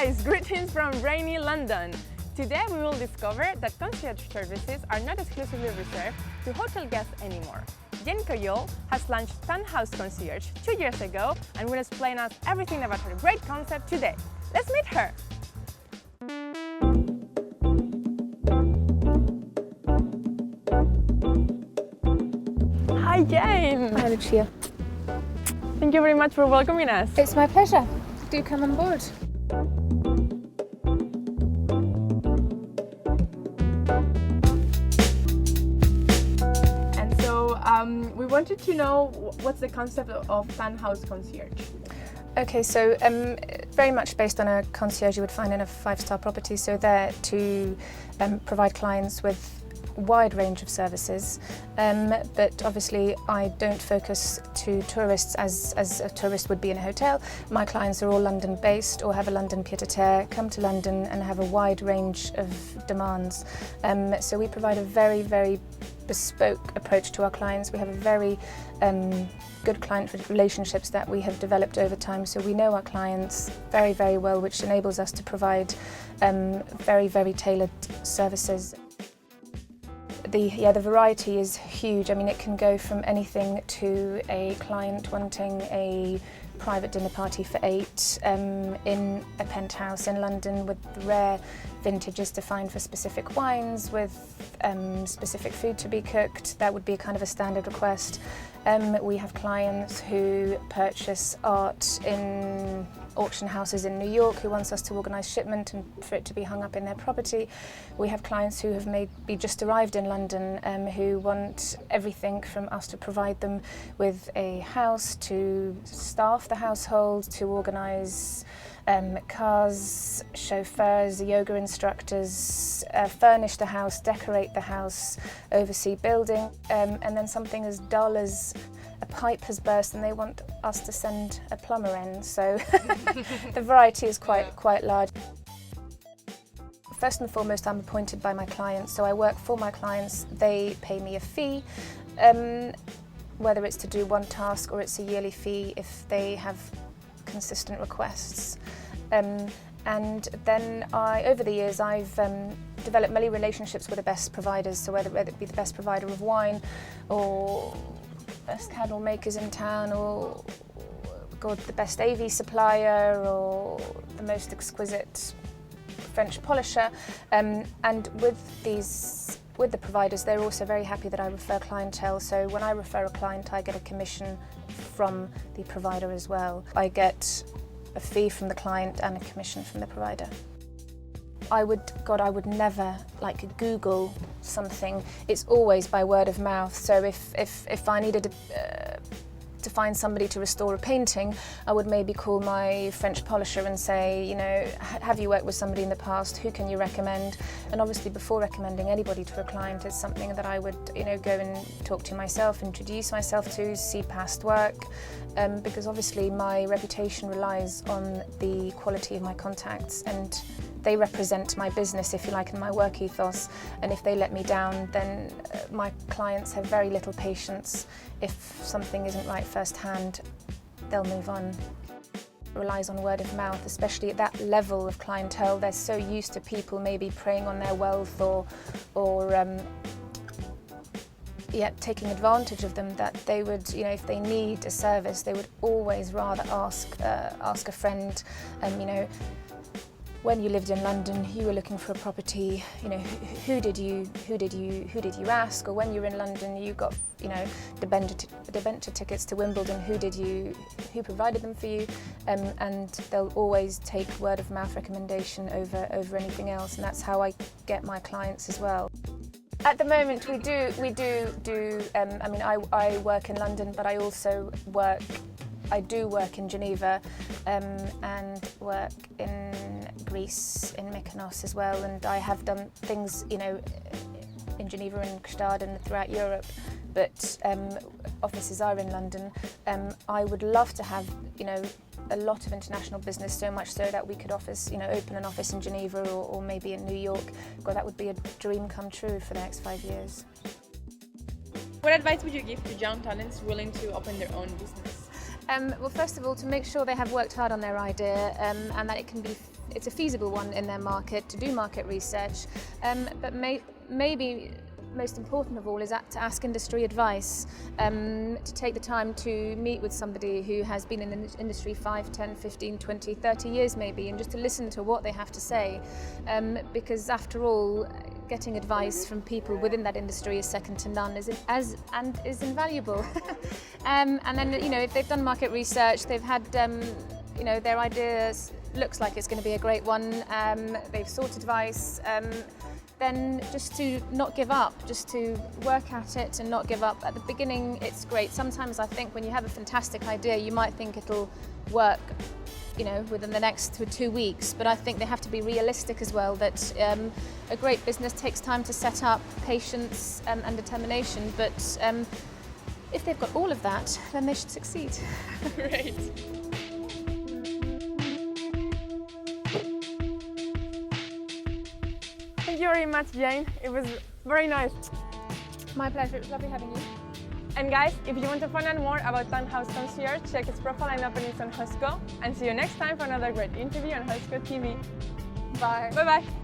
guys, greetings from rainy London. Today we will discover that concierge services are not exclusively reserved to hotel guests anymore. Jen Coyol has launched Townhouse Concierge 2 years ago and will explain us everything about her great concept today. Let's meet her! Hi Jane! Hi Lucia. Thank you very much for welcoming us. It's my pleasure. Do come on board. And so we wanted to know what's the concept of Townhouse Concierge? Okay, so very much based on a concierge you would find in a five-star property. So there to provide clients with a wide range of services, but obviously I don't focus to tourists as a tourist would be in a hotel. My clients are all London based or have a London pied-à-terre, come to London and have a wide range of demands. So we provide a very, very bespoke approach to our clients. We have a very good client relationships that we have developed over time, so we know our clients very, very well, which enables us to provide very, very tailored services. The variety is huge. I mean, it can go from anything to a client wanting a private dinner party for 8 in a penthouse in London with rare vintages defined for specific wines, with specific food to be cooked. That would be kind of a standard request. We have clients who purchase art in auction houses in New York who wants us to organise shipment and for it to be hung up in their property. We have clients who have maybe just arrived in London who want everything from us to provide them with a house, to staff the household, to organise cars, chauffeurs, yoga instructors, furnish the house, decorate the house, oversee building, and then something as dull as a pipe has burst and they want us to send a plumber in. So the variety is quite large. First and foremost, I'm appointed by my clients, so I work for my clients. They pay me a fee, whether it's to do one task or it's a yearly fee if they have consistent requests. And then over the years, I've developed many relationships with the best providers, so whether it be the best provider of wine or best candle makers in town, or the best AV supplier, or the most exquisite French polisher. And with the providers, they're also very happy that I refer clientele. So when I refer a client, I get a commission from the provider as well. I get a fee from the client and a commission from the provider. I would never Google something. It's always by word of mouth. So if I needed to find somebody to restore a painting, I would maybe call my French polisher and say, you know, have you worked with somebody in the past? Who can you recommend? And obviously, before recommending anybody to a client, it's something that I would, go and talk to myself, introduce myself to, see past work, because obviously my reputation relies on the quality of my contacts, and they represent my business, if you like, and my work ethos. And if they let me down, then my clients have very little patience. If something isn't right firsthand, they'll move on. It relies on word of mouth, especially at that level of clientele. They're so used to people maybe preying on their wealth or taking advantage of them, that they would, if they need a service, they would always rather ask a friend. When you lived in London, you were looking for a property. Who did you ask? Or when you were in London, you got debenture tickets to Wimbledon. Who provided them for you? And they'll always take word of mouth recommendation over anything else. And that's how I get my clients as well. At the moment, we do. I work in London, but I also work. I do work in Geneva and work in Greece, in Mykonos as well, and I have done things, in Geneva and Gstaad and throughout Europe, but offices are in London. I would love to have, a lot of international business, so much so that we could open an office in Geneva or maybe in New York. God, that would be a dream come true for the next 5 years. What advice would you give to young talents willing to open their own business? Well, first of all, to make sure they have worked hard on their idea and that it can be it's a feasible one in their market to do market research, but maybe most important of all is to ask industry advice, to take the time to meet with somebody who has been in the industry 5, 10, 15, 20, 30 years maybe, and just to listen to what they have to say, because after all, getting advice from people within that industry is second to none, is invaluable. And then, you know, if they've done market research, they've had, you know, their ideas looks like it's going to be a great one, they've sought advice, then just to not give up, just to work at it and not give up. At the beginning, it's great. Sometimes I think when you have a fantastic idea, you might think it'll work, you know, within the next 2 weeks, but I think they have to be realistic as well, that a great business takes time to set up, patience and determination, but if they've got all of that, then they should succeed. Great. Thank you very much, Jane. It was very nice. My pleasure. It was lovely having you. And guys, if you want to find out more about Townhouse Concierge, check its profile and openings on Hosco. And see you next time for another great interview on Hosco TV. Bye. Bye-bye.